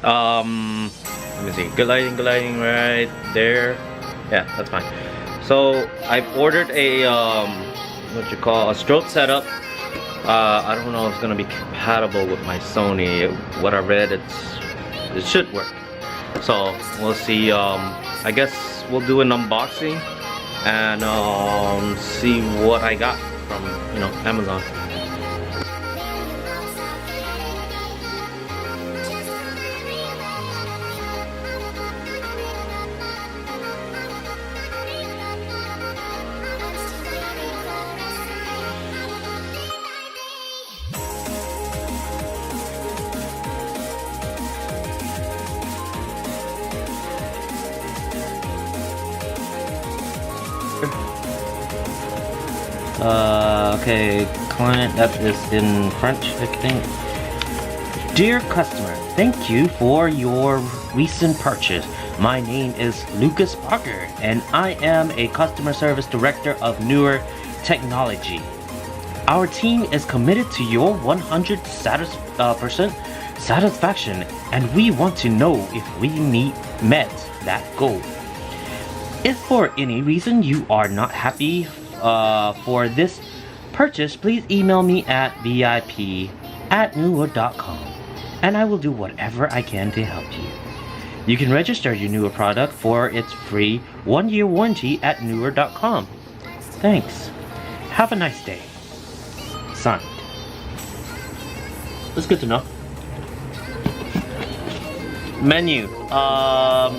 Let me see. Good lighting right there. Yeah, that's fine. So I've ordered a what you call a strobe setup. I don't know if it's gonna be compatible with my Sony. What I read, it should work. So we'll see. I guess we'll do an unboxing and see what I got from Amazon. Okay, client, that is in French, I think. Dear customer, thank you for your recent purchase. My name is Lucas Parker, and I am a customer service director of Neewer Technology. Our team is committed to your 100% satisfaction, and we want to know if we met that goal. If for any reason you are not happy for this purchase, please email me at vip@neewer.com and I will do whatever I can to help you. You can register your Neewer product for its free 1-year warranty at neewer.com. Thanks. Have a nice day. Signed. That's good to know. Menu. I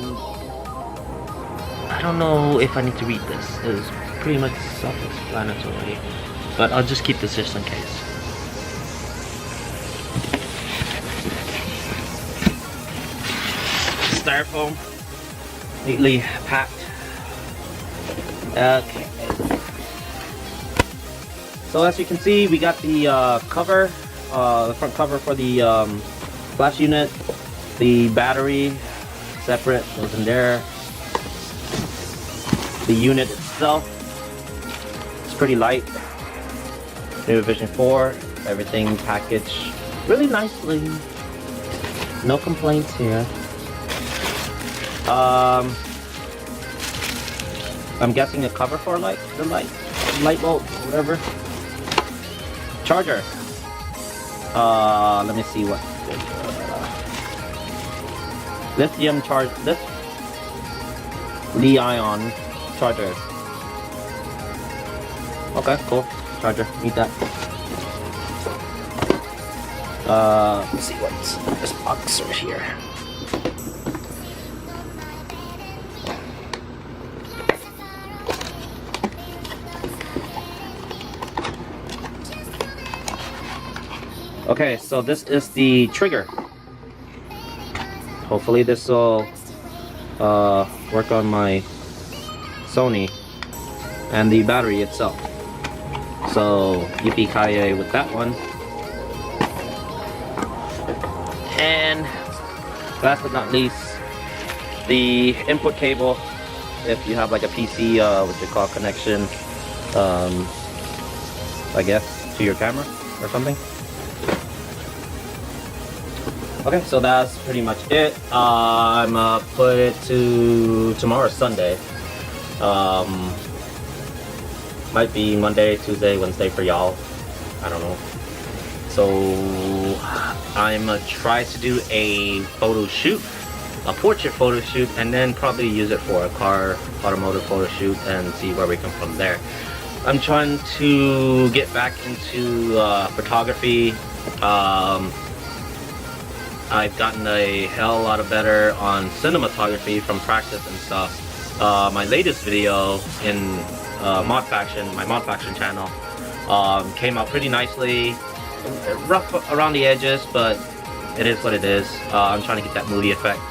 don't know if I need to read this. It's pretty much self-explanatory, but I'll just keep this just in case. Styrofoam, neatly packed. Okay. So as you can see, we got the cover, the front cover for the flash unit, the battery separate goes in there. The unit itself is pretty light. Neewer Vision 4, everything packaged really nicely. No complaints here. I'm guessing a cover for light bulb, whatever. Charger. Let me see what. Lithium charge. Li-ion charger. Okay, cool. Charger. Need that. Let's see what's in this box over here. Okay, so this is the trigger. Hopefully this will work on my Sony, and the battery itself. So yippee-ki-yay with that one. And last but not least, the input cable. If you have like a PC, what you call connection, I guess to your camera or something. Okay, so that's pretty much it. I'm gonna put it to tomorrow, Sunday. Might be Monday, Tuesday, Wednesday for y'all. I don't know. So I'm gonna try to do a photo shoot, a portrait photo shoot, and then probably use it for a car automotive photo shoot and see where we come from there. I'm trying to get back into photography. I've gotten a hell lot of better on cinematography from practice and stuff. My latest video in my Mod Faction channel, came out pretty nicely. Rough around the edges, but it is what it is. I'm trying to get that movie effect.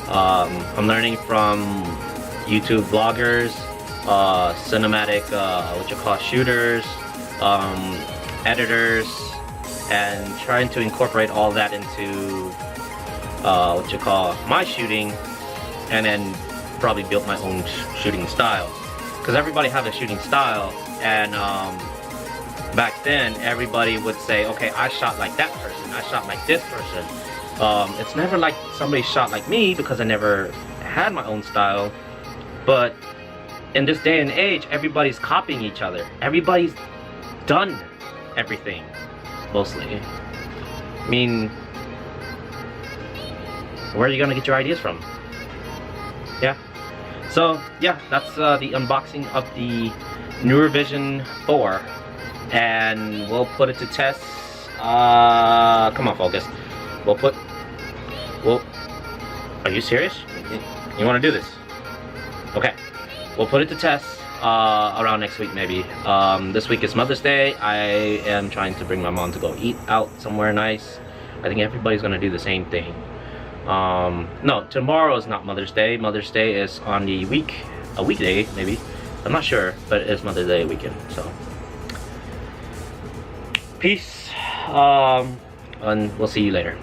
I'm learning from YouTube vloggers, cinematic, shooters, editors, and trying to incorporate all that into my shooting, and then probably build my own shooting style, because everybody has a shooting style. And back then everybody would say, okay, I shot like that person, I shot like this person. It's never like somebody shot like me because I never had my own style. But in this day and age, everybody's copying each other. Everybody's done everything, mostly. I mean, where are you gonna get your ideas from? Yeah. So yeah, that's the unboxing of the Neewer Vision 4, and we'll put it to test. Come on, focus. Are you serious? You want to do this? Okay. We'll put it to test around next week, maybe. This week is Mother's Day. I am trying to bring my mom to go eat out somewhere nice. I think everybody's gonna do the same thing. No, tomorrow is not Mother's Day. Mother's Day is on the a weekday, maybe. I'm not sure, but it's Mother's Day weekend, so. Peace, and we'll see you later.